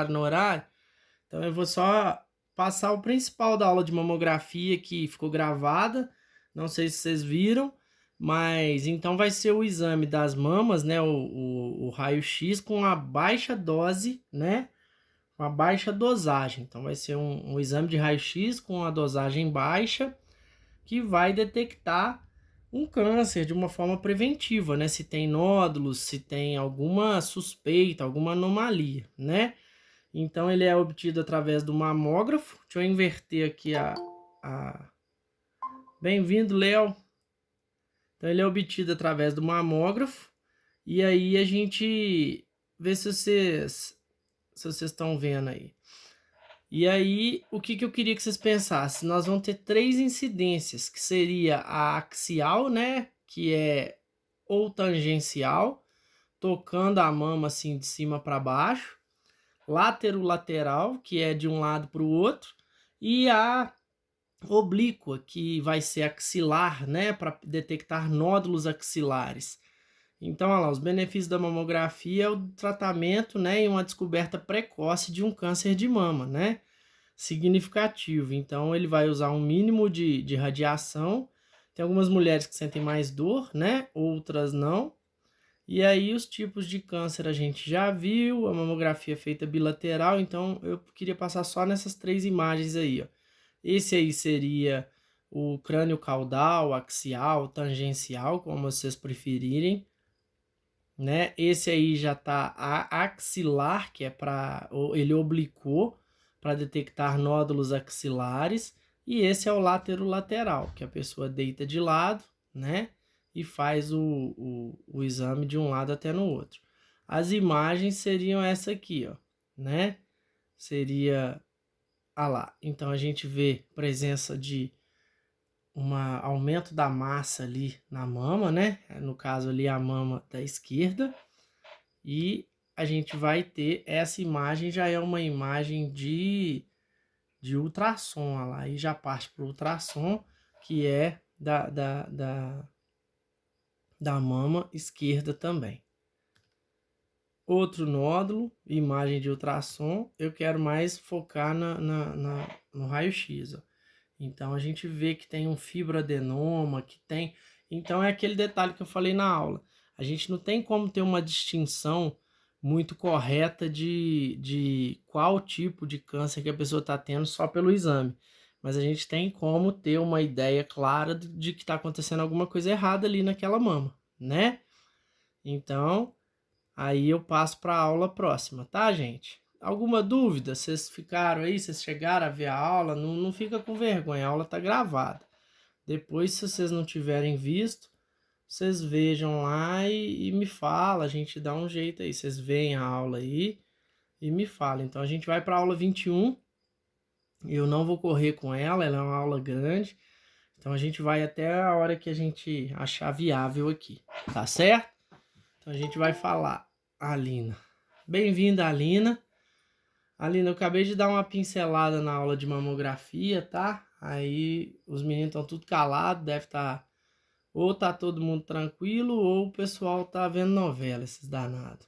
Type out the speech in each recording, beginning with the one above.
no horário, então eu vou só passar o principal da aula de mamografia que ficou gravada. Não sei se vocês viram, mas então vai ser o exame das mamas, né? O raio-x com a baixa dose, né? Com a baixa dosagem. Então vai ser um exame de raio-x com a dosagem baixa que vai detectar um câncer de uma forma preventiva, né? Se tem nódulos, se tem alguma suspeita, alguma anomalia, né? Então ele é obtido através do mamógrafo. Deixa eu inverter aqui a... Bem-vindo, Léo. Então ele é obtido através do mamógrafo. E aí a gente vê se vocês estão vendo aí. E aí, o que eu queria que vocês pensassem? Nós vamos ter três incidências, que seria a axial, né? Que é ou tangencial, tocando a mama assim de cima para baixo. Lateral, que é de um lado para o outro. E a oblíqua, que vai ser axilar, né? Para detectar nódulos axilares. Então, olha lá, os benefícios da mamografia é o tratamento, né? E uma descoberta precoce de um câncer de mama, né? Significativo. Então, ele vai usar um mínimo de radiação. Tem algumas mulheres que sentem mais dor, né? Outras não. E aí, os tipos de câncer a gente já viu, a mamografia feita bilateral. Então, eu queria passar só nessas três imagens aí, ó. Esse aí seria o crânio caudal, axial, tangencial, como vocês preferirem, né? Esse aí já tá a axilar, que é para ele oblicou para detectar nódulos axilares, e esse é o lateral, que a pessoa deita de lado, né? E faz o exame de um lado até no outro. As imagens seriam essa aqui, ó, né? Seria, lá. Então a gente vê presença de um aumento da massa ali na mama, né? No caso ali a mama da esquerda. E a gente vai ter essa imagem, já é uma imagem de ultrassom, lá, aí já parte para o ultrassom, que é da mama esquerda também. Outro nódulo, imagem de ultrassom, eu quero mais focar no raio-x. Então a gente vê que tem um fibroadenoma, que tem... Então é aquele detalhe que eu falei na aula. A gente não tem como ter uma distinção muito correta de qual tipo de câncer que a pessoa está tendo só pelo exame. Mas a gente tem como ter uma ideia clara de que está acontecendo alguma coisa errada ali naquela mama, né? Então, aí eu passo para a aula próxima, tá, gente? Alguma dúvida? Vocês ficaram aí, vocês chegaram a ver a aula? Não fica com vergonha, a aula tá gravada. Depois, se vocês não tiverem visto, vocês vejam lá e me falam, a gente dá um jeito aí. Vocês veem a aula aí e me falam. Então, a gente vai para a aula 21. Eu não vou correr com ela é uma aula grande. Então, a gente vai até a hora que a gente achar viável aqui, tá certo? Então, a gente vai falar. Alina. Bem-vinda, Alina. Alina, eu acabei de dar uma pincelada na aula de mamografia, tá? Aí os meninos estão tudo calados, deve estar... Ou tá todo mundo tranquilo, ou o pessoal tá vendo novela, esses danados.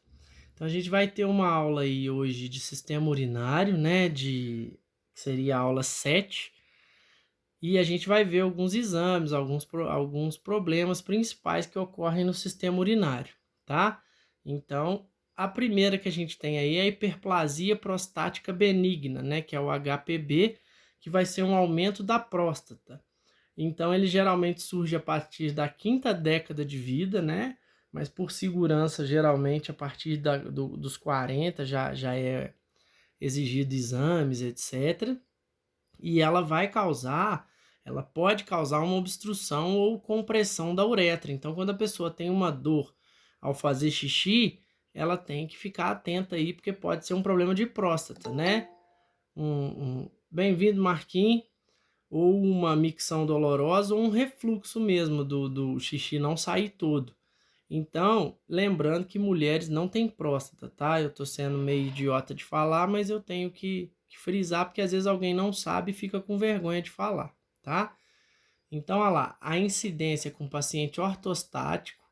Então a gente vai ter uma aula aí hoje de sistema urinário, né? Que seria a aula 7. E a gente vai ver alguns exames, alguns problemas principais que ocorrem no sistema urinário, tá? Então, a primeira que a gente tem aí é a hiperplasia prostática benigna, né? Que é o HPB, que vai ser um aumento da próstata. Então, ele geralmente surge a partir da quinta década de vida, né? Mas por segurança, geralmente a partir dos 40 já é exigido exames, etc. E ela pode causar uma obstrução ou compressão da uretra. Então, quando a pessoa tem uma dor ao fazer xixi, ela tem que ficar atenta aí, porque pode ser um problema de próstata, né? Bem-vindo, Marquinhos. Ou uma micção dolorosa, ou um refluxo mesmo do xixi não sair todo. Então, lembrando que mulheres não têm próstata, tá? Eu tô sendo meio idiota de falar, mas eu tenho que frisar, porque às vezes alguém não sabe e fica com vergonha de falar, tá? Então, olha lá, a incidência com paciente ortostático,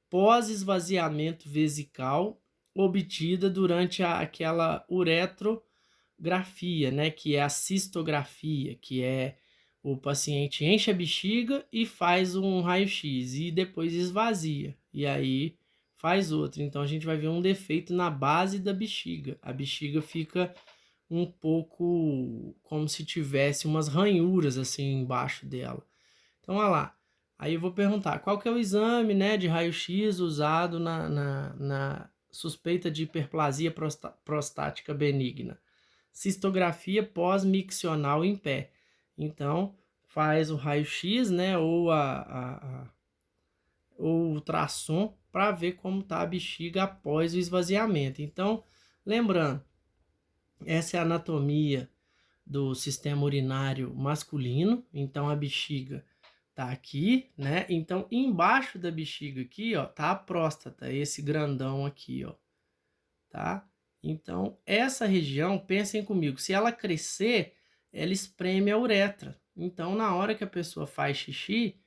pós-esvaziamento vesical obtida durante aquela uretrografia, né, que é a cistografia, que é o paciente enche a bexiga e faz um raio-x e depois esvazia, e aí faz outro. Então a gente vai ver um defeito na base da bexiga. A bexiga fica um pouco como se tivesse umas ranhuras assim embaixo dela. Então, olha lá. Aí eu vou perguntar, qual que é o exame, né, de raio-x usado na suspeita de hiperplasia prostática benigna? Cistografia pós-miccional em pé. Então, faz o raio-x, né, ou ou o ultrassom para ver como está a bexiga após o esvaziamento. Então, lembrando, essa é a anatomia do sistema urinário masculino. Então, a bexiga tá aqui, né? Então, embaixo da bexiga aqui, ó, tá a próstata, esse grandão aqui, ó, tá? Então, essa região, pensem comigo, se ela crescer, ela espreme a uretra. Então, na hora que a pessoa faz xixi,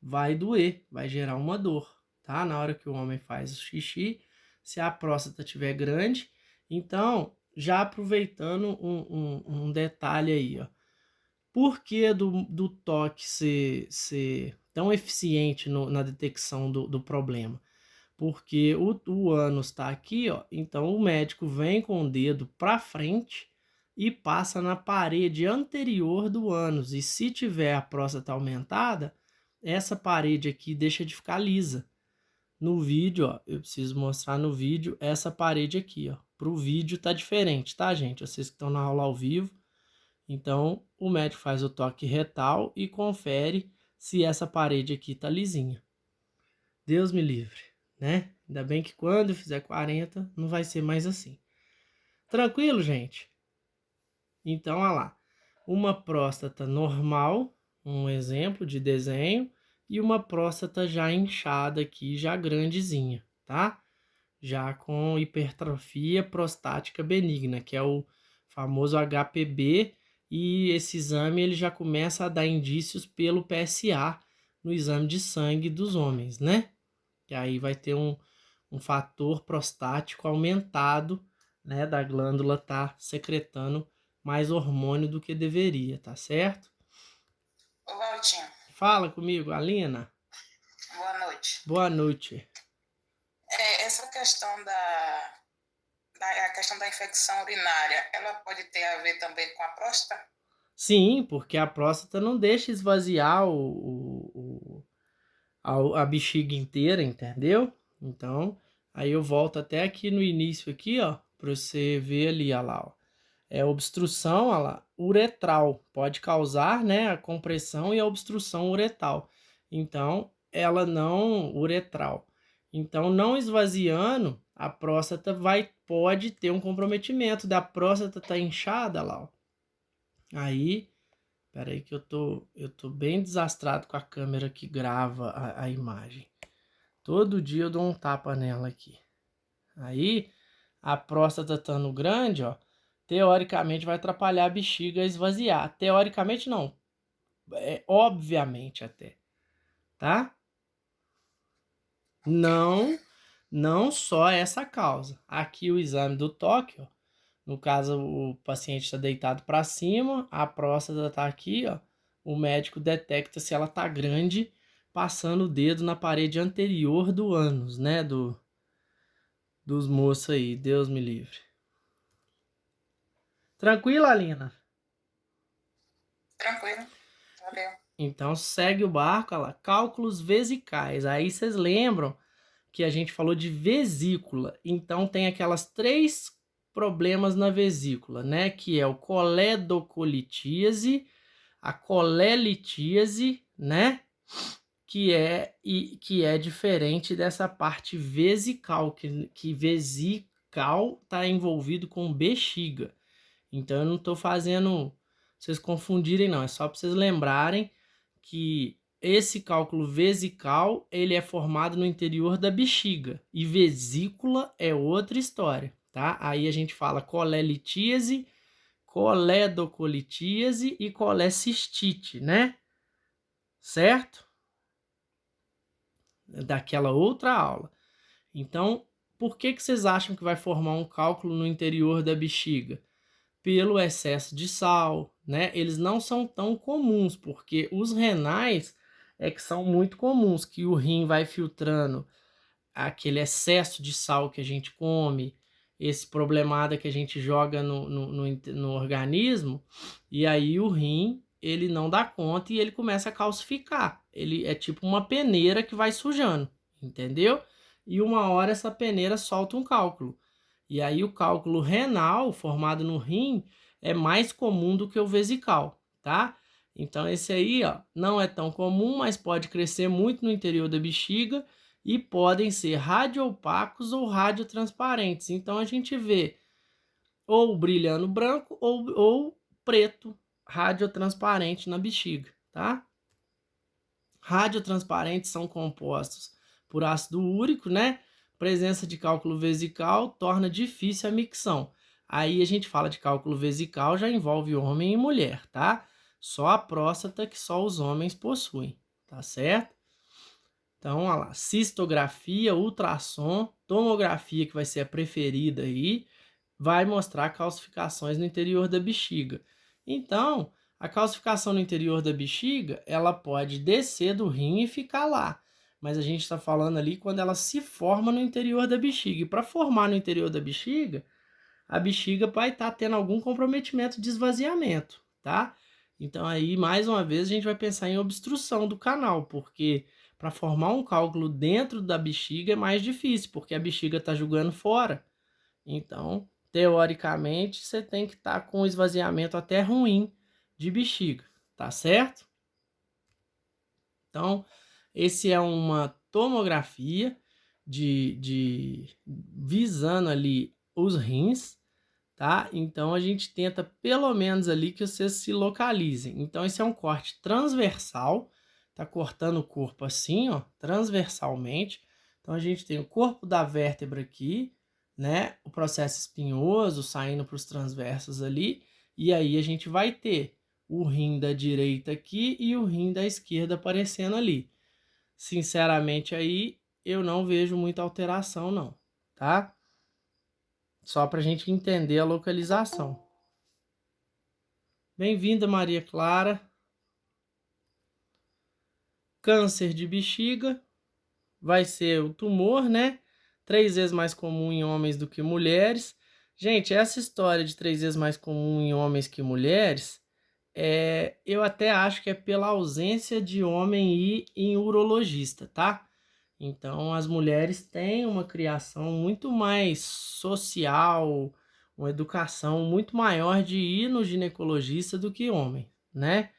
vai doer, vai gerar uma dor, tá? Na hora que o homem faz o xixi, se a próstata estiver grande. Então, já aproveitando um detalhe aí, ó. Por que do toque ser tão eficiente na detecção do problema? Porque o ânus está aqui, ó, então o médico vem com o dedo para frente e passa na parede anterior do ânus. E se tiver a próstata aumentada, essa parede aqui deixa de ficar lisa. No vídeo, ó, eu preciso mostrar no vídeo essa parede aqui, ó. Pro vídeo tá diferente, tá, gente? Vocês que estão na aula ao vivo. Então, o médico faz o toque retal e confere se essa parede aqui tá lisinha. Deus me livre, né? Ainda bem que quando eu fizer 40, não vai ser mais assim. Tranquilo, gente? Então, olha lá. Uma próstata normal, um exemplo de desenho, e uma próstata já inchada aqui, já grandezinha, tá? Já com hipertrofia prostática benigna, que é o famoso HPB, e esse exame ele já começa a dar indícios pelo PSA no exame de sangue dos homens, né? Que aí vai ter um fator prostático aumentado, né? Da glândula tá secretando mais hormônio do que deveria, tá certo? Ô, Valtinho, Fala comigo, Alina. boa noite. Boa noite. Essa questão a questão da infecção urinária, ela pode ter a ver também com a próstata? Sim, porque a próstata não deixa esvaziar a bexiga inteira, entendeu? Então, aí eu volto até aqui no início aqui, ó, para você ver ali, ó lá, ó. É obstrução, ó lá, uretral, pode causar, né, a compressão e a obstrução uretal. Então, ela não uretral. Então, não esvaziando, a próstata pode ter um comprometimento da próstata tá inchada lá, ó. Aí, peraí que eu tô bem desastrado com a câmera que grava a imagem. Todo dia eu dou um tapa nela aqui. Aí, a próstata estando grande, ó, teoricamente vai atrapalhar a bexiga a esvaziar. Teoricamente não, obviamente até, tá? Não, não só essa causa. Aqui o exame do toque, ó, no caso o paciente está deitado para cima, a próstata está aqui, ó, o médico detecta se ela tá grande, passando o dedo na parede anterior do ânus, né, dos moços aí, Deus me livre. Tranquilo, Alina? Tranquilo, valeu. Então segue o barco, olha lá, cálculos vesicais. Aí vocês lembram que a gente falou de vesícula. Então tem aquelas três problemas na vesícula, né? Que é o coledocolitíase, a colelitíase, né? Que é diferente dessa parte vesical, que vesical está envolvido com bexiga. Então eu não estou fazendo vocês confundirem, não. É só para vocês lembrarem que esse cálculo vesical ele é formado no interior da bexiga e vesícula é outra história, tá? Aí a gente fala colelitíase, coledocolitíase e colecistite, né? Certo? Daquela outra aula. Então, por que vocês acham que vai formar um cálculo no interior da bexiga? Pelo excesso de sal, né? Eles não são tão comuns, porque os renais é que são muito comuns, que o rim vai filtrando aquele excesso de sal que a gente come, esse problemada que a gente joga no organismo, e aí o rim, ele não dá conta e ele começa a calcificar. Ele é tipo uma peneira que vai sujando, entendeu? E uma hora essa peneira solta um cálculo. E aí o cálculo renal, formado no rim, é mais comum do que o vesical, tá? Então esse aí, ó, não é tão comum, mas pode crescer muito no interior da bexiga e podem ser radioopacos ou radiotransparentes. Então a gente vê ou brilhando branco ou preto, radiotransparente na bexiga, tá? Radiotransparentes são compostos por ácido úrico, né? Presença de cálculo vesical torna difícil a micção. Aí a gente fala de cálculo vesical, já envolve homem e mulher, tá? Só a próstata que só os homens possuem, tá certo? Então, olha lá, cistografia, ultrassom, tomografia, que vai ser a preferida aí, vai mostrar calcificações no interior da bexiga. Então, a calcificação no interior da bexiga, ela pode descer do rim e ficar lá. Mas a gente está falando ali quando ela se forma no interior da bexiga. E para formar no interior da bexiga, a bexiga vai estar tendo algum comprometimento de esvaziamento, tá? Então aí, mais uma vez, a gente vai pensar em obstrução do canal, porque para formar um cálculo dentro da bexiga é mais difícil, porque a bexiga está jogando fora. Então, teoricamente, você tem que estar com um esvaziamento até ruim de bexiga, tá certo? Então, esse é uma tomografia visando ali os rins, tá? Então a gente tenta pelo menos ali que vocês se localizem. Então esse é um corte transversal, tá cortando o corpo assim, ó, transversalmente. Então a gente tem o corpo da vértebra aqui, né? O processo espinhoso saindo para os transversos ali, e aí a gente vai ter o rim da direita aqui e o rim da esquerda aparecendo ali. Sinceramente aí eu não vejo muita alteração não, tá? Só para a gente entender a localização. Bem-vinda, Maria Clara. Câncer de bexiga vai ser o tumor, né? 3 vezes mais comum em homens do que mulheres. Gente, essa história de 3 vezes mais comum em homens que mulheres, eu até acho que é pela ausência de homem ir em urologista, tá? Então, as mulheres têm uma criação muito mais social, uma educação muito maior de ir no ginecologista do que homem, né?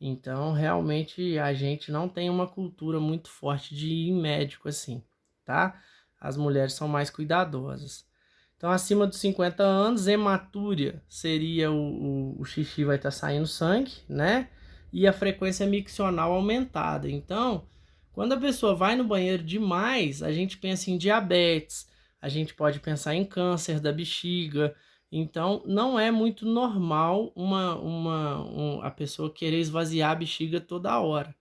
Então, realmente, a gente não tem uma cultura muito forte de ir em médico assim, tá? As mulheres são mais cuidadosas. Então, acima dos 50 anos, hematúria seria o xixi vai estar saindo sangue, né? E a frequência miccional aumentada. Então, quando a pessoa vai no banheiro demais, a gente pensa em diabetes, a gente pode pensar em câncer da bexiga. Então, não é muito normal a pessoa querer esvaziar a bexiga toda hora,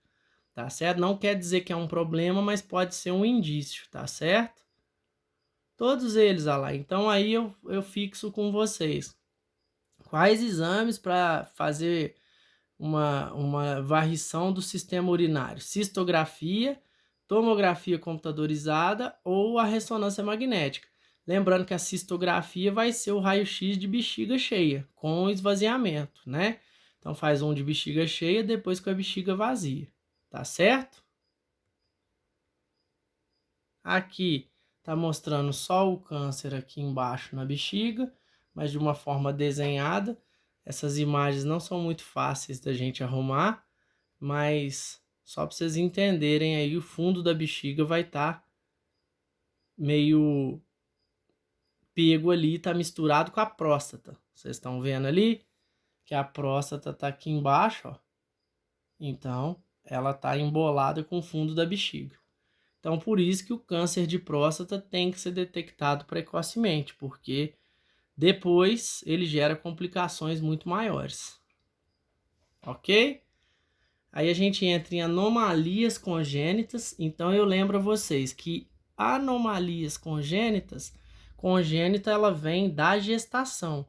tá certo? Não quer dizer que é um problema, mas pode ser um indício, tá certo? Todos eles, lá. Então, aí eu fixo com vocês. Quais exames para fazer uma varrição do sistema urinário? Cistografia, tomografia computadorizada ou a ressonância magnética. Lembrando que a cistografia vai ser o raio-x de bexiga cheia, com esvaziamento, né? Então faz um de bexiga cheia, depois com a bexiga vazia, tá certo? Aqui tá mostrando só o câncer aqui embaixo na bexiga, mas de uma forma desenhada. Essas imagens não são muito fáceis da gente arrumar, mas só para vocês entenderem aí, o fundo da bexiga vai estar meio pego ali, tá misturado com a próstata. Vocês estão vendo ali que a próstata tá aqui embaixo, ó. Então, ela tá embolada com o fundo da bexiga. Então, por isso que o câncer de próstata tem que ser detectado precocemente, porque depois ele gera complicações muito maiores. Ok? Aí a gente entra em anomalias congênitas. Então eu lembro a vocês que Anomalias congênitas, congênita ela vem da gestação.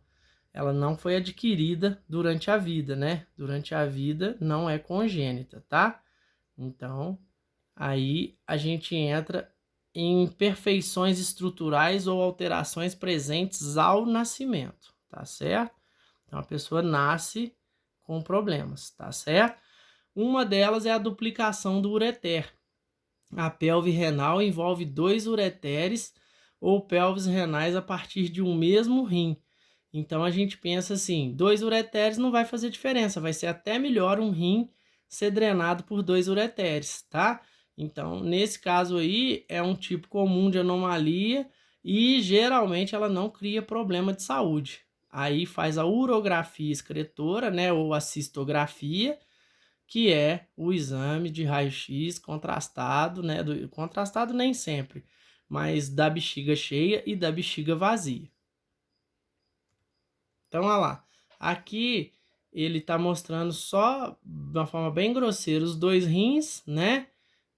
Ela não foi adquirida durante a vida, né? Durante a vida não é congênita, tá? Então, aí a gente entra em imperfeições estruturais ou alterações presentes ao nascimento, tá certo? Então a pessoa nasce com problemas, tá certo? Uma delas é a duplicação do ureter. A pelve renal envolve 2 ureteres ou pelves renais a partir de um mesmo rim. Então a gente pensa assim, 2 ureteres não vai fazer diferença, vai ser até melhor um rim ser drenado por 2 ureteres, tá? Então, nesse caso aí, é um tipo comum de anomalia e geralmente ela não cria problema de saúde. Aí faz a urografia excretora, né, ou a cistografia, que é o exame de raio-x contrastado, né, contrastado nem sempre, mas da bexiga cheia e da bexiga vazia. Então, olha lá. Aqui ele está mostrando só de uma forma bem grosseira os 2 rins, né?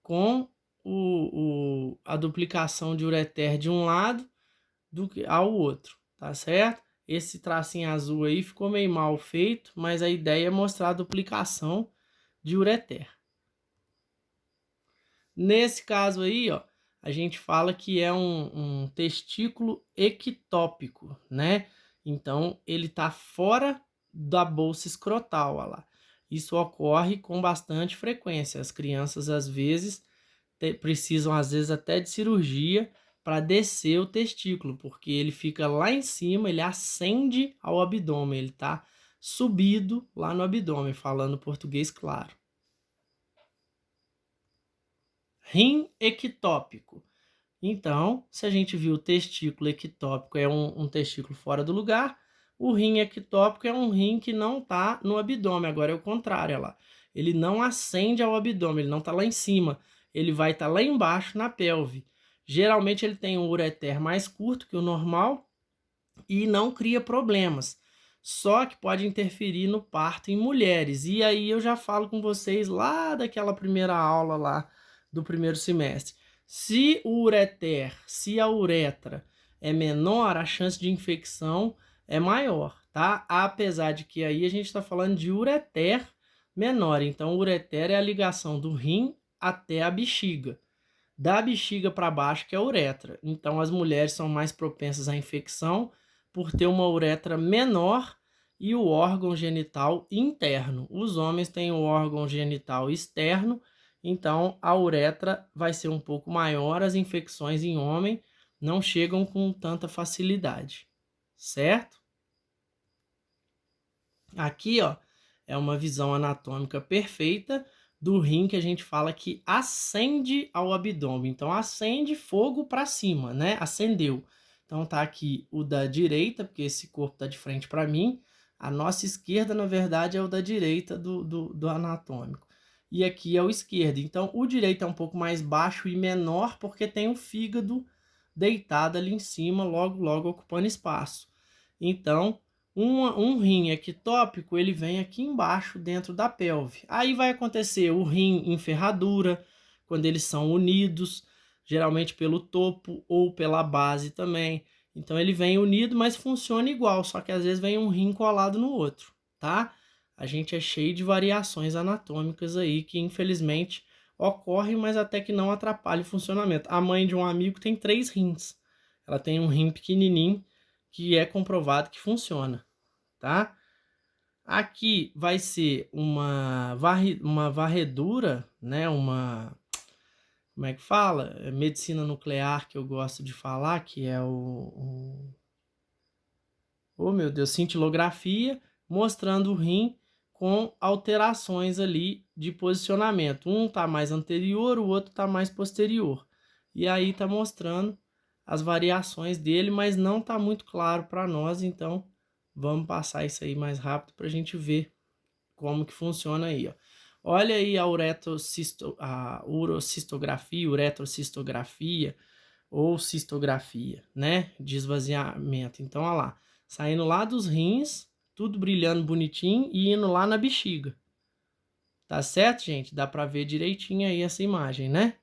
Com a duplicação de ureter de um lado ao outro, tá certo? Esse tracinho azul aí ficou meio mal feito, mas a ideia é mostrar a duplicação de ureter. Nesse caso aí, ó, a gente fala que é um testículo ectópico, né? Então, ele está fora da bolsa escrotal, ó lá. Isso ocorre com bastante frequência. As crianças, às vezes, precisam, às vezes, até de cirurgia para descer o testículo, porque ele fica lá em cima, ele ascende ao abdômen, ele está subido lá no abdômen, falando português claro. Rim ectópico. Então, se a gente viu o testículo ectópico é um testículo fora do lugar, o rim ectópico é um rim que não está no abdômen. Agora é o contrário, olha lá. Ele não ascende ao abdômen, ele não está lá em cima. Ele vai estar lá embaixo na pelve. Geralmente ele tem um ureter mais curto que o normal e não cria problemas. Só que pode interferir no parto em mulheres. E aí eu já falo com vocês lá daquela primeira aula lá do primeiro semestre. Se o ureter, se a uretra é menor, a chance de infecção é maior, tá? Apesar de que aí a gente está falando de ureter menor. Então, o ureter é a ligação do rim até a bexiga. Da bexiga para baixo que é a uretra. Então, as mulheres são mais propensas à infecção por ter uma uretra menor e o órgão genital interno. Os homens têm o órgão genital externo, então a uretra vai ser um pouco maior, as infecções em homem não chegam com tanta facilidade, certo? Aqui, ó, é uma visão anatômica perfeita do rim que a gente fala que ascende ao abdômen. Então, acende fogo para cima, né? Acendeu. Então, tá aqui o da direita, porque esse corpo tá de frente para mim. A nossa esquerda, na verdade, é o da direita do anatômico. E aqui é o esquerdo. Então, o direito é um pouco mais baixo e menor, porque tem o fígado deitado ali em cima, logo ocupando espaço. Então, um rim ectópico, ele vem aqui embaixo, dentro da pelve. Aí vai acontecer o rim em ferradura, quando eles são unidos, geralmente pelo topo ou pela base também. Então ele vem unido, mas funciona igual, só que às vezes vem um rim colado no outro, tá? A gente é cheio de variações anatômicas aí que infelizmente ocorrem, mas até que não atrapalha o funcionamento. A mãe de um amigo tem 3 rins. Ela tem um rim pequenininho que é comprovado que funciona, tá? Aqui vai ser uma varredura, né? Como é que fala? Medicina nuclear que eu gosto de falar, que é oh meu Deus, cintilografia, mostrando o rim com alterações ali de posicionamento. Um tá mais anterior, o outro tá mais posterior. E aí tá mostrando as variações dele, mas não tá muito claro para nós, então vamos passar isso aí mais rápido para a gente ver como que funciona aí, ó. Olha aí a urocistografia, uretrocistografia ou cistografia, né? De esvaziamento. Então, olha lá, saindo lá dos rins, tudo brilhando bonitinho e indo lá na bexiga. Tá certo, gente? Dá para ver direitinho aí essa imagem, né?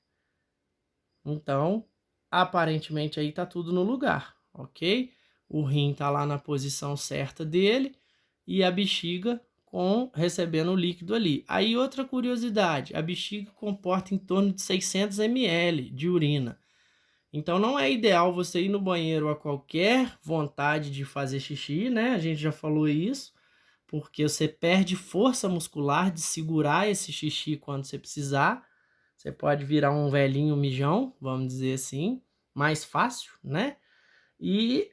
Então, aparentemente aí tá tudo no lugar, ok? O rim tá lá na posição certa dele e a bexiga recebendo o líquido ali. Aí outra curiosidade, a bexiga comporta em torno de 600 ml de urina. Então não é ideal você ir no banheiro a qualquer vontade de fazer xixi, né? A gente já falou isso, porque você perde força muscular de segurar esse xixi quando você precisar. Você pode virar um velhinho mijão, vamos dizer assim, mais fácil, né? E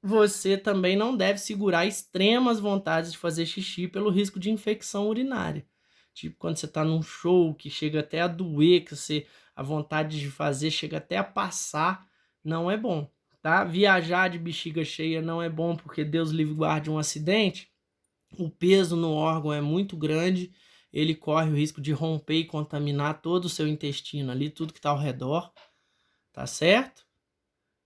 você também não deve segurar extremas vontades de fazer xixi pelo risco de infecção urinária. Tipo, quando você está num show que chega até a doer, que a vontade de fazer chega até a passar, não é bom, tá? Viajar de bexiga cheia não é bom porque Deus livre guarde um acidente. O peso no órgão é muito grande, ele corre o risco de romper e contaminar todo o seu intestino ali, tudo que está ao redor, tá certo?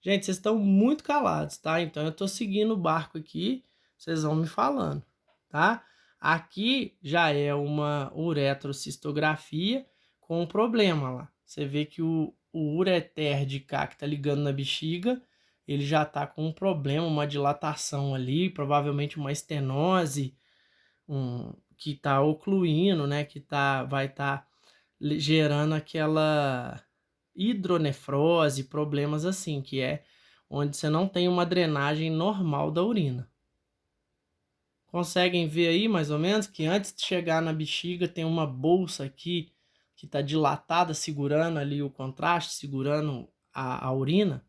Gente, vocês estão muito calados, tá? Então eu tô seguindo o barco aqui, vocês vão me falando, tá? Aqui já é uma uretrocistografia com um problema lá. Você vê que o ureter de cá que tá ligando na bexiga, ele já tá com um problema, uma dilatação ali, provavelmente uma estenose, que tá ocluindo, né? Que vai estar gerando aquela hidronefrose, problemas assim, que é onde você não tem uma drenagem normal da urina. Conseguem ver aí, mais ou menos, que antes de chegar na bexiga tem uma bolsa aqui que está dilatada, segurando ali o contraste, segurando a urina?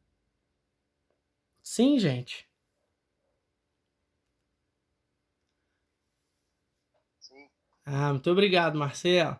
Sim, gente. Sim. Ah, muito obrigado, Marcelo.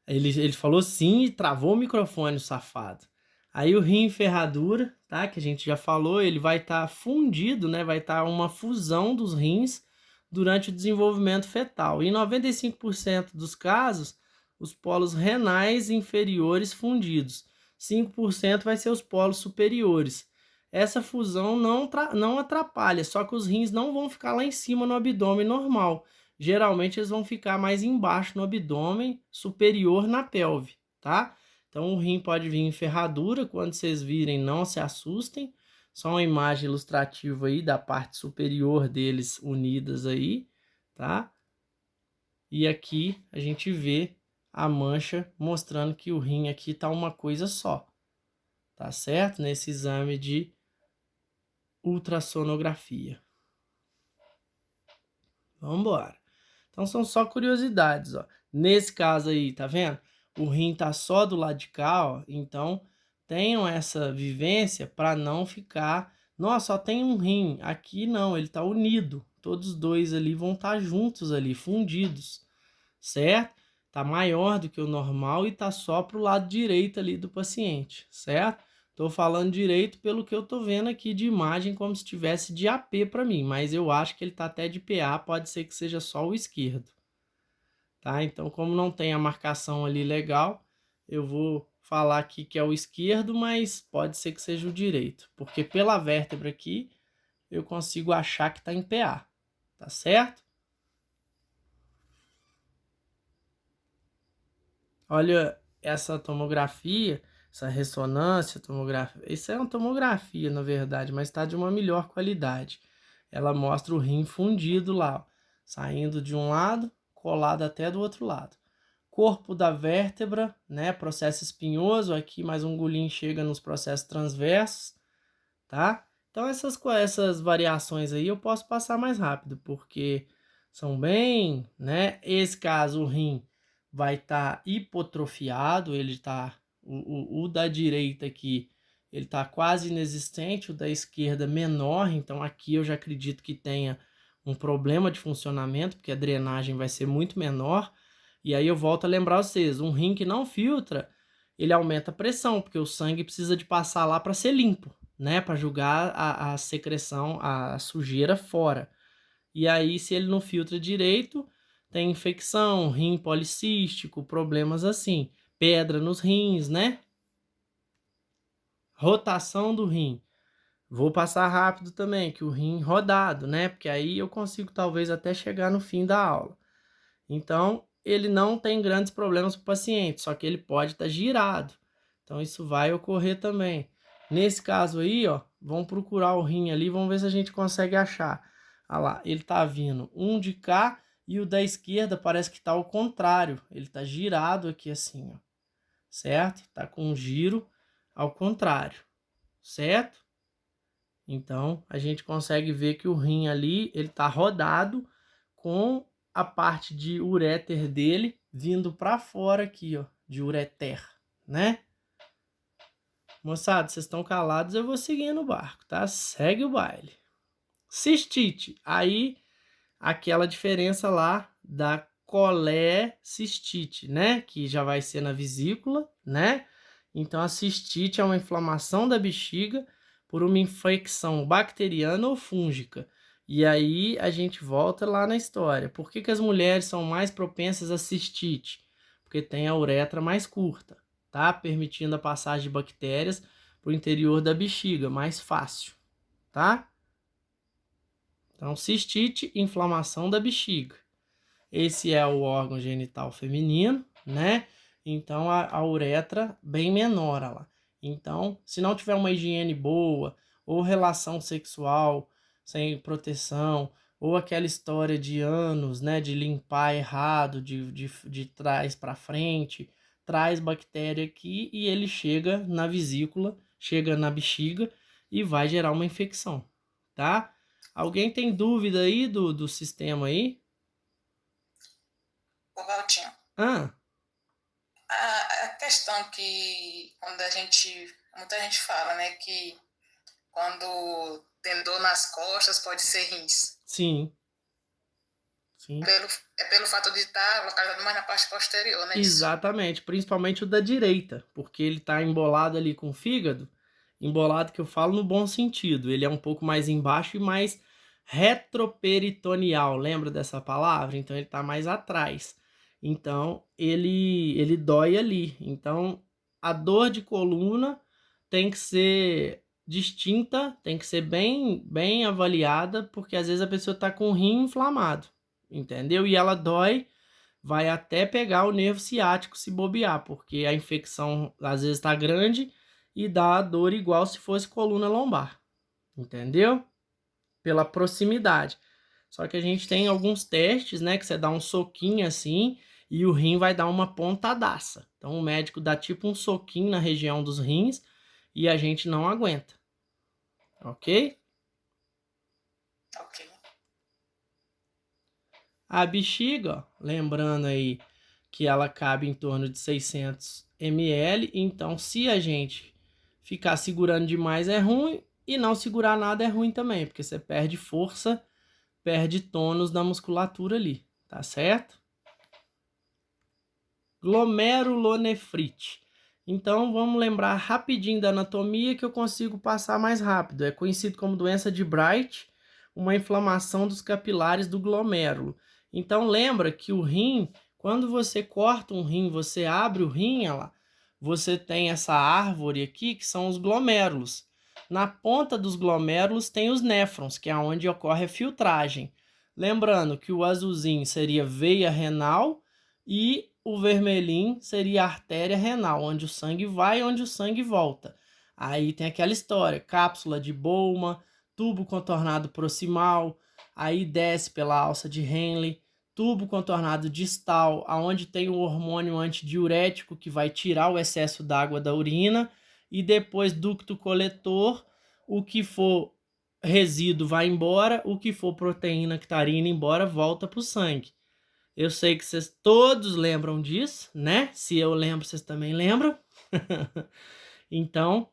Ele falou sim e travou o microfone, o safado. Aí o rim em ferradura, tá? Que a gente já falou, ele vai estar fundido, né? Vai estar uma fusão dos rins durante o desenvolvimento fetal. Em 95% dos casos, os polos renais inferiores fundidos. 5% vai ser os polos superiores. Essa fusão não atrapalha, só que os rins não vão ficar lá em cima no abdômen normal. Geralmente eles vão ficar mais embaixo no abdômen, superior na pelve, tá? Então o rim pode vir em ferradura, quando vocês virem não se assustem, só uma imagem ilustrativa aí da parte superior deles unidas aí, tá? E aqui a gente vê a mancha mostrando que o rim aqui tá uma coisa só, tá certo? Nesse exame de ultrassonografia. Vamos embora. Então são só curiosidades, ó. Nesse caso aí, tá vendo? O rim tá só do lado de cá, ó. Então tenham essa vivência para não ficar, nossa, só tem um rim. Aqui não, ele tá unido. Todos os dois ali vão estar juntos ali, fundidos, certo? Tá maior do que o normal e tá só pro lado direito ali do paciente, certo? Tô falando direito pelo que eu tô vendo aqui de imagem, como se tivesse de AP para mim, mas eu acho que ele tá até de PA, pode ser que seja só o esquerdo, tá? Então, como não tem a marcação ali legal, eu vou falar aqui que é o esquerdo, mas pode ser que seja o direito, porque pela vértebra aqui eu consigo achar que tá em PA, tá certo? Olha essa tomografia, essa ressonância tomográfica. Isso é uma tomografia, na verdade, mas está de uma melhor qualidade. Ela mostra o rim fundido lá, ó, saindo de um lado, colado até do outro lado. Corpo da vértebra, né? Processo espinhoso, aqui mais um golinho chega nos processos transversos, tá? Então essas variações aí eu posso passar mais rápido, porque são bem, né? Esse caso, o rim vai estar hipotrofiado, ele tá, o da direita aqui, ele tá quase inexistente, o da esquerda menor, então aqui eu já acredito que tenha um problema de funcionamento, porque a drenagem vai ser muito menor, e aí eu volto a lembrar vocês, um rim que não filtra, ele aumenta a pressão, porque o sangue precisa de passar lá para ser limpo, né, para jogar a secreção, a sujeira fora. E aí, se ele não filtra direito, tem infecção, rim policístico, problemas assim, pedra nos rins, né? Rotação do rim. Vou passar rápido também, que o rim rodado, né? Porque aí eu consigo talvez até chegar no fim da aula. Então, ele não tem grandes problemas para o paciente, só que ele pode estar girado. Então, isso vai ocorrer também. Nesse caso aí, ó, vamos procurar o rim ali, vamos ver se a gente consegue achar. Olha lá, ele tá vindo um de cá e o da esquerda parece que tá ao contrário. Ele tá girado aqui assim, ó, certo? Tá com um giro ao contrário, certo? Então, a gente consegue ver que o rim ali, ele tá rodado com a parte de uréter dele vindo para fora aqui, ó, de ureter, né? Moçada, vocês estão calados, eu vou seguindo o barco, tá? Segue o baile. Cistite, aí aquela diferença lá da colecistite, né? Que já vai ser na vesícula, né? Então a cistite é uma inflamação da bexiga por uma infecção bacteriana ou fúngica. E aí a gente volta lá na história. Por que as mulheres são mais propensas a cistite? Porque tem a uretra mais curta, tá? Permitindo a passagem de bactérias para o interior da bexiga, mais fácil, tá? Então, cistite, inflamação da bexiga. Esse é o órgão genital feminino, né? Então, a uretra bem menor, ó lá. Então, se não tiver uma higiene boa, ou relação sexual sem proteção, ou aquela história de anos, né, de limpar errado, de trás para frente, traz bactéria aqui e ele chega na vesícula, chega na bexiga e vai gerar uma infecção, tá? Alguém tem dúvida aí do sistema aí? Ô, Valtinho, Ah, a questão que quando muita gente fala, né, que quando tem dor nas costas pode ser rins. sim, sim. É pelo fato de estar localizado mais na parte posterior, né? Isso. Exatamente, principalmente o da direita, porque ele tá embolado ali com o fígado, embolado que eu falo no bom sentido, ele é um pouco mais embaixo e mais retroperitoneal, lembra dessa palavra? Então ele tá mais atrás. Então ele dói ali. Então a dor de coluna tem que ser distinta, tem que ser bem avaliada, porque às vezes a pessoa tá com o rim inflamado, entendeu? E ela dói, vai até pegar o nervo ciático se bobear, porque a infecção às vezes está grande e dá dor igual se fosse coluna lombar, entendeu? Pela proximidade. Só que a gente tem alguns testes, né, que você dá um soquinho assim e o rim vai dar uma pontadaça. Então o médico dá tipo um soquinho na região dos rins e a gente não aguenta, ok? Ok. A bexiga, ó, lembrando aí que ela cabe em torno de 600 ml, então se a gente ficar segurando demais é ruim e não segurar nada é ruim também, porque você perde força, perde tônus da musculatura ali, tá certo? Glomerulonefrite. Então vamos lembrar rapidinho da anatomia que eu consigo passar mais rápido. É conhecido como doença de Bright, uma inflamação dos capilares do glomérulo. Então lembra que o rim, quando você corta um rim, você abre o rim, olha lá, você tem essa árvore aqui que são os glomérulos. Na ponta dos glomérulos tem os néfrons, que é onde ocorre a filtragem. Lembrando que o azulzinho seria veia renal e o vermelhinho seria a artéria renal, onde o sangue vai e onde o sangue volta. Aí tem aquela história, cápsula de Bowman, tubo contornado proximal, aí desce pela alça de Henle, tubo contornado distal, aonde tem o hormônio antidiurético que vai tirar o excesso d'água da urina, e depois ducto coletor, o que for resíduo vai embora, o que for proteína que tá indo embora volta para o sangue. Eu sei que vocês todos lembram disso, né? Se eu lembro, vocês também lembram. Então,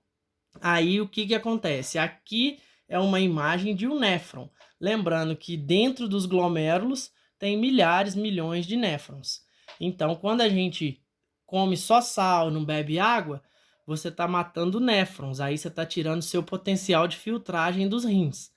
aí o que acontece? Aqui é uma imagem de um néfron. Lembrando que dentro dos glomérulos tem milhares, milhões de néfrons. Então, quando a gente come só sal, não bebe água, você está matando néfrons. Aí você está tirando seu potencial de filtragem dos rins.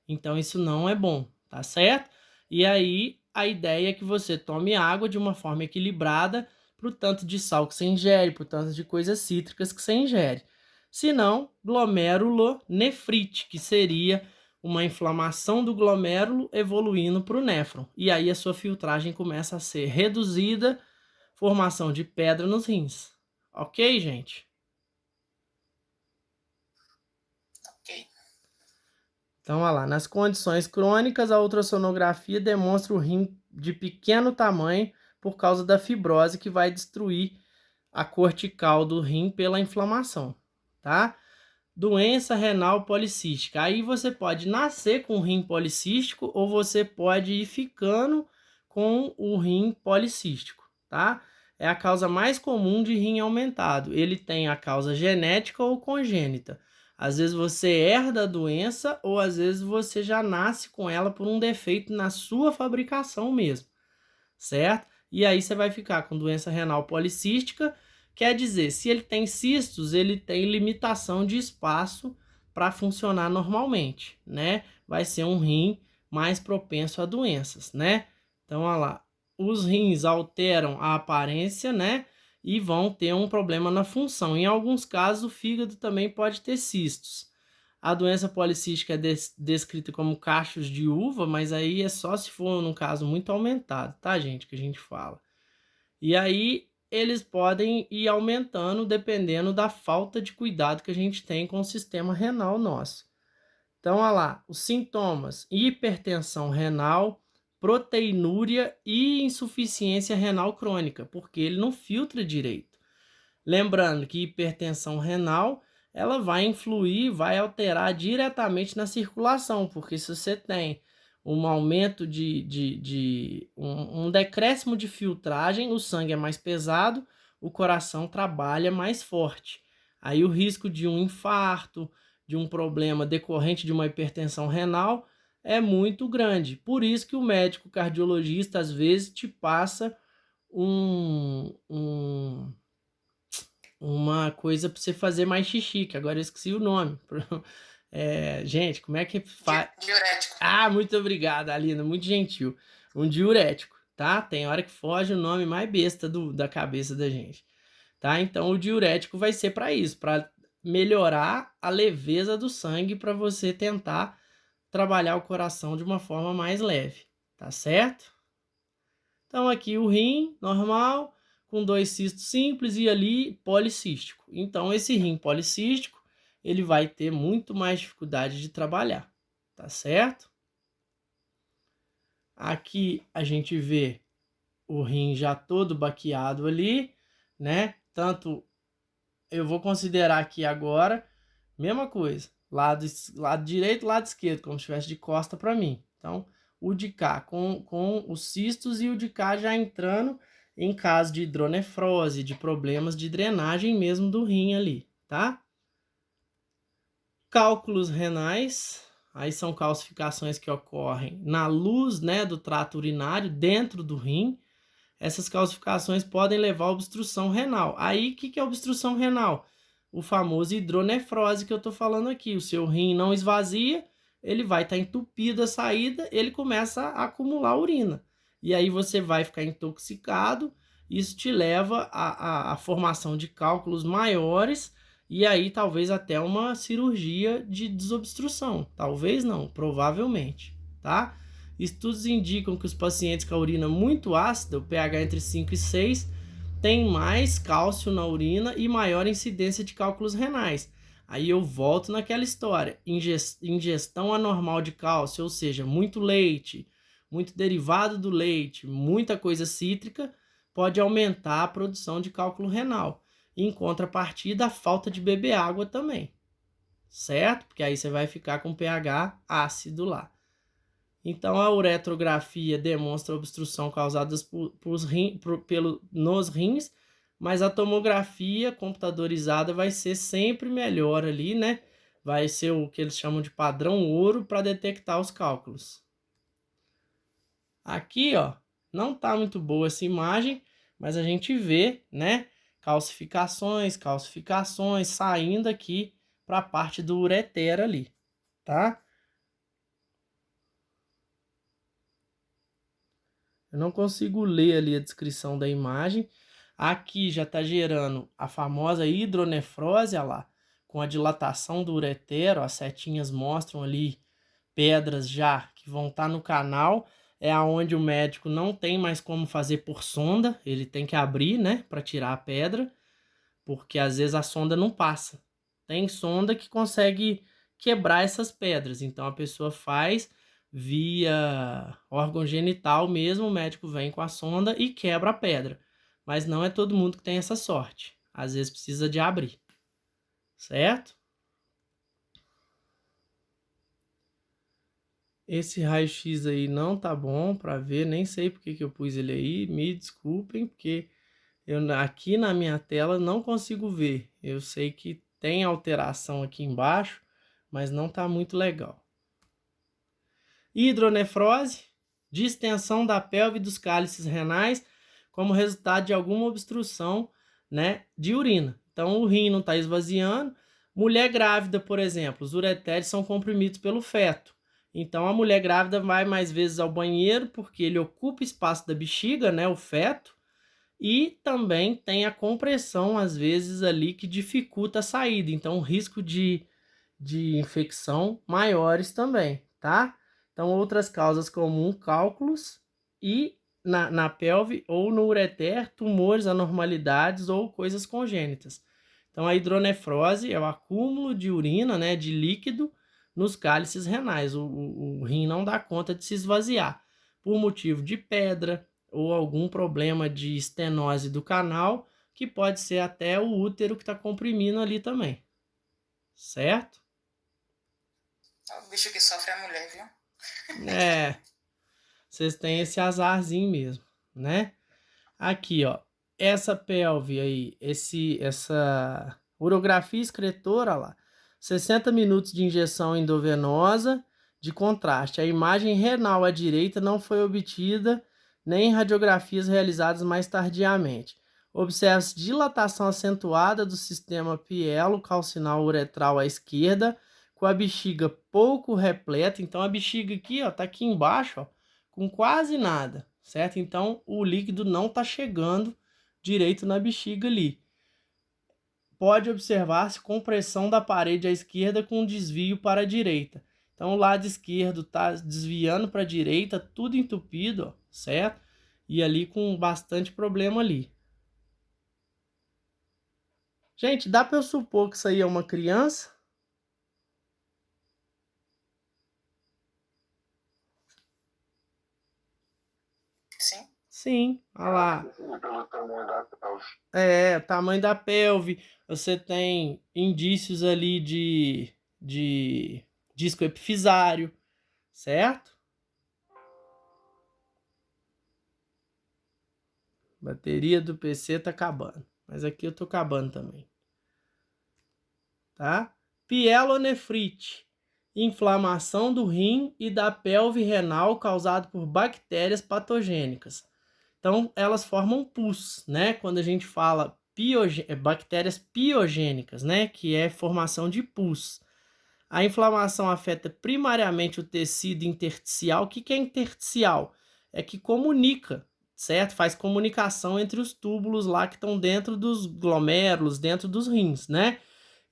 Então, isso não é bom, tá certo? E aí, a ideia é que você tome água de uma forma equilibrada para o tanto de sal que você ingere, para o tanto de coisas cítricas que você ingere. Se não, glomerulonefrite, que seria uma inflamação do glomérulo evoluindo para o néfron. E aí a sua filtragem começa a ser reduzida, formação de pedra nos rins. Ok, gente? Então, olha lá, nas condições crônicas, a ultrassonografia demonstra o rim de pequeno tamanho por causa da fibrose que vai destruir a cortical do rim pela inflamação, tá? Doença renal policística. Aí você pode nascer com o rim policístico ou você pode ir ficando com o rim policístico, tá? É a causa mais comum de rim aumentado. Ele tem a causa genética ou congênita. Às vezes você herda a doença ou às vezes você já nasce com ela por um defeito na sua fabricação mesmo, certo? E aí você vai ficar com doença renal policística, quer dizer, se ele tem cistos, ele tem limitação de espaço para funcionar normalmente, né? Vai ser um rim mais propenso a doenças, né? Então, olha lá, os rins alteram a aparência, né? E vão ter um problema na função. Em alguns casos, o fígado também pode ter cistos. A doença policística é descrita como cachos de uva, mas aí é só se for num caso muito aumentado, tá, gente? Que a gente fala. E aí eles podem ir aumentando dependendo da falta de cuidado que a gente tem com o sistema renal nosso. Então, olha lá, os sintomas: hipertensão renal, proteinúria e insuficiência renal crônica, porque ele não filtra direito. Lembrando que hipertensão renal, ela vai influir, vai alterar diretamente na circulação, porque se você tem um aumento um decréscimo de filtragem, o sangue é mais pesado, o coração trabalha mais forte. Aí o risco de um infarto, de um problema decorrente de uma hipertensão renal é muito grande. Por isso que o médico cardiologista às vezes te passa uma coisa para você fazer mais xixi, que agora eu esqueci o nome. Gente, como é que faz? Diurético. Ah, muito obrigado, Alina, muito gentil. Um diurético, tá? Tem hora que foge o nome mais besta da cabeça da gente, tá? Então o diurético vai ser para isso, para melhorar a leveza do sangue, para você tentar trabalhar o coração de uma forma mais leve, tá certo? Então aqui o rim normal, com 2 cistos simples e ali policístico. Então esse rim policístico, ele vai ter muito mais dificuldade de trabalhar, tá certo? Aqui a gente vê o rim já todo baqueado ali, né? Tanto eu vou considerar aqui agora, mesma coisa, lado direito, lado esquerdo, como se estivesse de costa para mim. Então, o de cá com os cistos e o de cá já entrando em caso de hidronefrose, de problemas de drenagem mesmo do rim ali, tá? Cálculos renais, aí são calcificações que ocorrem na luz, né, do trato urinário dentro do rim. Essas calcificações podem levar à obstrução renal. Aí, o que é obstrução renal? O famoso hidronefrose que eu estou falando aqui. O seu rim não esvazia, ele vai estar entupido a saída, ele começa a acumular urina. E aí você vai ficar intoxicado, isso te leva à formação de cálculos maiores e aí talvez até uma cirurgia de desobstrução. Talvez não, provavelmente, tá? Estudos indicam que os pacientes com a urina muito ácida, o pH entre 5 e 6, têm mais cálcio na urina e maior incidência de cálculos renais. Aí eu volto naquela história, ingestão anormal de cálcio, ou seja, muito leite, muito derivado do leite, muita coisa cítrica, pode aumentar a produção de cálculo renal. Em contrapartida, a falta de beber água também, certo? Porque aí você vai ficar com pH ácido lá. Então, a uretrografia demonstra obstrução causada nos rins, mas a tomografia computadorizada vai ser sempre melhor ali, né? Vai ser o que eles chamam de padrão ouro para detectar os cálculos. Aqui, ó, não tá muito boa essa imagem, mas a gente vê, né? Calcificações saindo aqui para a parte do ureter ali, tá? Eu não consigo ler ali a descrição da imagem. Aqui já está gerando a famosa hidronefrose, olha lá, com a dilatação do ureter, ó, as setinhas mostram ali pedras já que vão estar no canal. É aonde o médico não tem mais como fazer por sonda, ele tem que abrir, né, para tirar a pedra, porque às vezes a sonda não passa. Tem sonda que consegue quebrar essas pedras. Então a pessoa faz via órgão genital mesmo, o médico vem com a sonda e quebra a pedra. Mas não é todo mundo que tem essa sorte. Às vezes precisa de abrir. Certo? Esse raio-x aí não tá bom para ver, nem sei porque que eu pus ele aí, me desculpem, porque eu aqui na minha tela não consigo ver. Eu sei que tem alteração aqui embaixo, mas não tá muito legal. Hidronefrose, distensão da pelve e dos cálices renais como resultado de alguma obstrução, né, de urina. Então o rim não está esvaziando. Mulher grávida, por exemplo, os ureteres são comprimidos pelo feto. Então a mulher grávida vai mais vezes ao banheiro porque ele ocupa espaço da bexiga, né, o feto, e também tem a compressão às vezes ali que dificulta a saída. Então o risco de infecção maiores também, tá? Então, outras causas comuns, cálculos e na pelve ou no ureter, tumores, anormalidades ou coisas congênitas. Então, a hidronefrose é o acúmulo de urina, né, de líquido nos cálices renais. O rim não dá conta de se esvaziar por motivo de pedra ou algum problema de estenose do canal, que pode ser até o útero que está comprimindo ali também. Certo? O bicho que sofre é a mulher, viu? É, vocês têm esse azarzinho mesmo, né? Aqui, ó, essa pelve aí, essa urografia excretora lá, 60 minutos de injeção endovenosa de contraste. A imagem renal à direita não foi obtida nem em radiografias realizadas mais tardiamente. Observa-se dilatação acentuada do sistema pielo-calcinal uretral à esquerda, com a bexiga pouco repleta. Então a bexiga aqui, ó, tá aqui embaixo, ó, com quase nada, certo? Então o líquido não tá chegando direito na bexiga ali. Pode observar-se compressão da parede à esquerda com desvio para a direita. Então o lado esquerdo tá desviando para a direita, tudo entupido, ó, certo? E ali com bastante problema ali. Gente, dá para eu supor que isso aí é uma criança? Sim. Sim, olha lá. Pelo tamanho da pelve. É, tamanho da pelve. Você tem indícios ali de disco epifisário, certo? Bateria do PC tá acabando. Mas aqui eu tô acabando também. Tá? Pielonefrite. Inflamação do rim e da pelve renal causado por bactérias patogênicas. Então, elas formam pus, né? Quando a gente fala bactérias piogênicas, né? Que é formação de pus. A inflamação afeta primariamente o tecido intersticial. O que é intersticial? É que comunica, certo? Faz comunicação entre os túbulos lá que estão dentro dos glomérulos, dentro dos rins, né?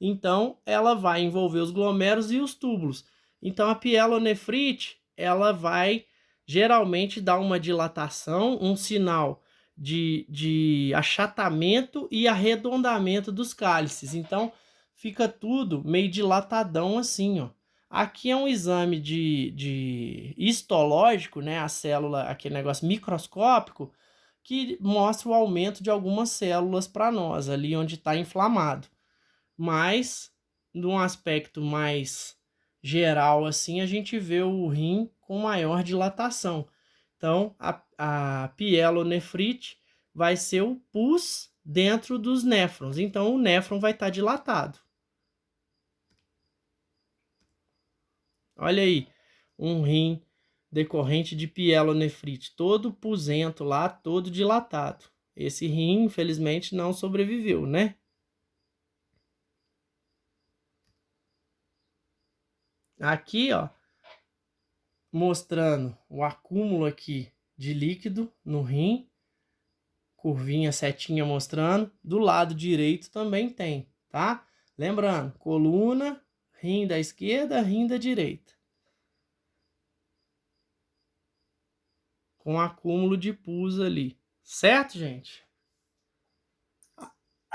Então, ela vai envolver os glomérulos e os túbulos. Então, a pielonefrite, ela vai geralmente dar uma dilatação, um sinal de achatamento e arredondamento dos cálices. Então, fica tudo meio dilatadão assim, ó. Aqui é um exame de histológico, né? A célula, aquele negócio microscópico, que mostra o aumento de algumas células para nós, ali onde está inflamado. Mas, num aspecto mais geral, assim, a gente vê o rim com maior dilatação. Então, a pielonefrite vai ser o pus dentro dos néfrons. Então, o néfron vai estar dilatado. Olha aí, um rim decorrente de pielonefrite, todo pusento lá, todo dilatado. Esse rim, infelizmente, não sobreviveu, né? Aqui, ó, mostrando o acúmulo aqui de líquido no rim, curvinha, setinha mostrando. Do lado direito também tem, tá? Lembrando, coluna, rim da esquerda, rim da direita. Com acúmulo de pus ali. Certo, gente?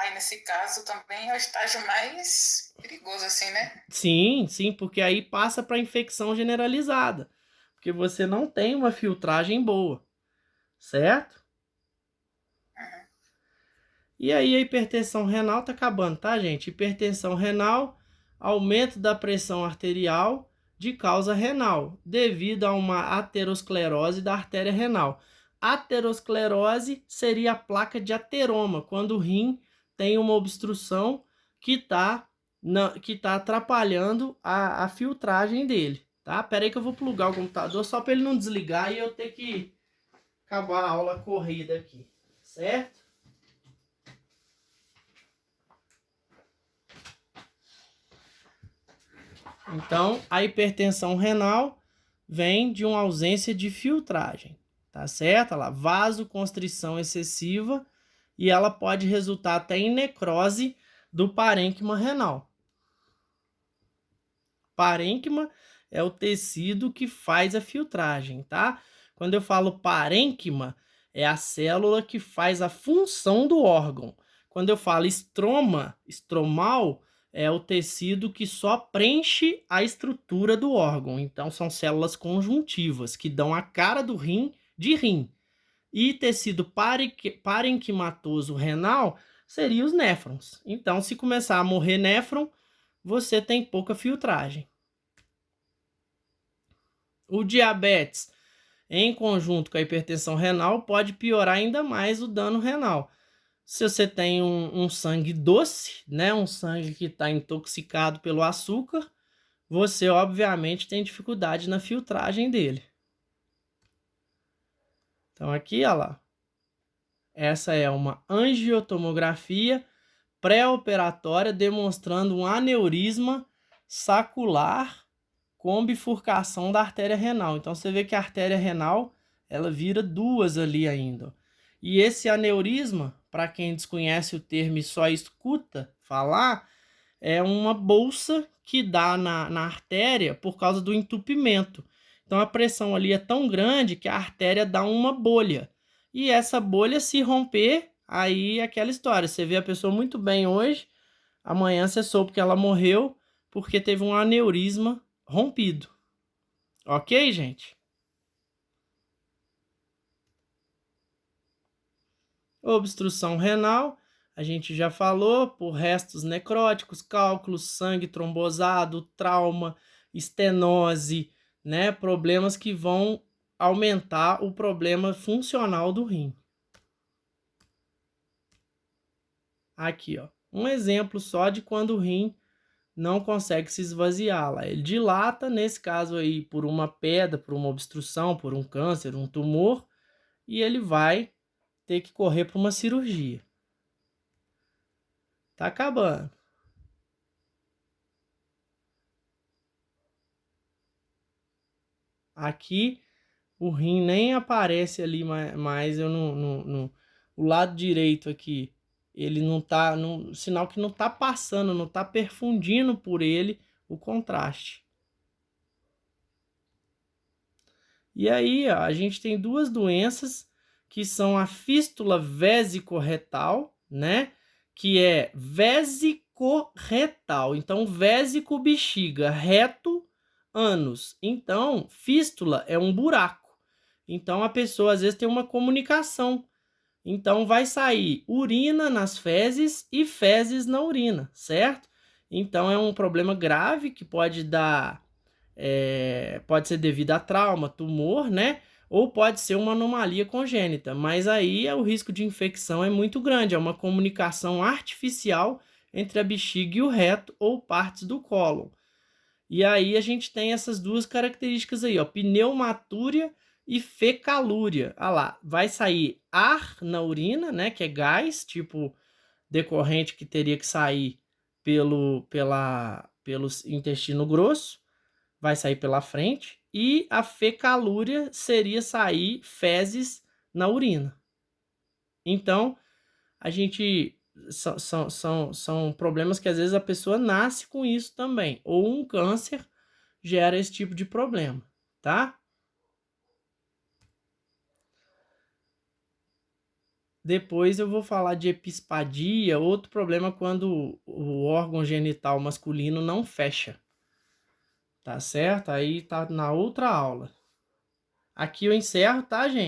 Aí, nesse caso, também é o estágio mais perigoso, assim, né? Sim, sim, porque aí passa para infecção generalizada, porque você não tem uma filtragem boa, certo? Uhum. E aí a hipertensão renal tá acabando, tá, gente? Hipertensão renal, aumento da pressão arterial de causa renal, devido a uma aterosclerose da artéria renal. Aterosclerose seria a placa de ateroma, quando o rim tem uma obstrução que está atrapalhando a filtragem dele, tá? Pera aí que eu vou plugar o computador só para ele não desligar e eu ter que acabar a aula corrida aqui, certo? Então, a hipertensão renal vem de uma ausência de filtragem, tá certo? Ela vasoconstrição excessiva e ela pode resultar até em necrose do parênquima renal. Parênquima é o tecido que faz a filtragem, tá? Quando eu falo parênquima, é a célula que faz a função do órgão. Quando eu falo estroma, estromal, é o tecido que só preenche a estrutura do órgão. Então, são células conjuntivas que dão a cara do rim de rim. E tecido parenquimatoso renal seria os néfrons. Então, se começar a morrer néfron, você tem pouca filtragem. O diabetes, em conjunto com a hipertensão renal, pode piorar ainda mais o dano renal. Se você tem um sangue doce, né, um sangue que está intoxicado pelo açúcar, você obviamente tem dificuldade na filtragem dele. Então aqui, olha lá, essa é uma angiotomografia pré-operatória demonstrando um aneurisma sacular com bifurcação da artéria renal. Então você vê que a artéria renal, ela vira duas ali ainda. E esse aneurisma, para quem desconhece o termo e só escuta falar, é uma bolsa que dá na artéria por causa do entupimento. Então a pressão ali é tão grande que a artéria dá uma bolha. E essa bolha, se romper, aí é aquela história. Você vê a pessoa muito bem hoje, amanhã você soube que ela morreu porque teve um aneurisma rompido. Ok, gente? Obstrução renal, a gente já falou, por restos necróticos, cálculos, sangue trombosado, trauma, estenose, né? Problemas que vão aumentar o problema funcional do rim. Aqui, ó, um exemplo só de quando o rim não consegue se esvaziar lá. Ele dilata, nesse caso aí, por uma pedra, por uma obstrução, por um câncer, um tumor, e ele vai ter que correr para uma cirurgia. Tá acabando. Aqui o rim nem aparece ali mais, eu o lado direito aqui, ele não tá, sinal que não tá passando, não tá perfundindo por ele o contraste. E aí, ó, a gente tem duas doenças que são a fístula vésico-retal, né? Que é vésico-retal. Então, vésico, bexiga, reto, ânus. Então, fístula é um buraco. Então, a pessoa às vezes tem uma comunicação. Então, vai sair urina nas fezes e fezes na urina, certo? Então, é um problema grave que pode dar pode ser devido a trauma, tumor, né? Ou pode ser uma anomalia congênita, mas aí o risco de infecção é muito grande, é uma comunicação artificial entre a bexiga e o reto ou partes do cólon. E aí a gente tem essas duas características aí, ó, pneumatúria e fecalúria. Ah lá, vai sair ar na urina, né, que é gás, tipo decorrente que teria que sair pelo intestino grosso, vai sair pela frente, e a fecalúria seria sair fezes na urina. Então, a gente são problemas que às vezes a pessoa nasce com isso também, ou um câncer gera esse tipo de problema, tá? Depois eu vou falar de epispadia, outro problema quando o órgão genital masculino não fecha. Tá certo? Aí tá na outra aula. Aqui eu encerro, tá, gente?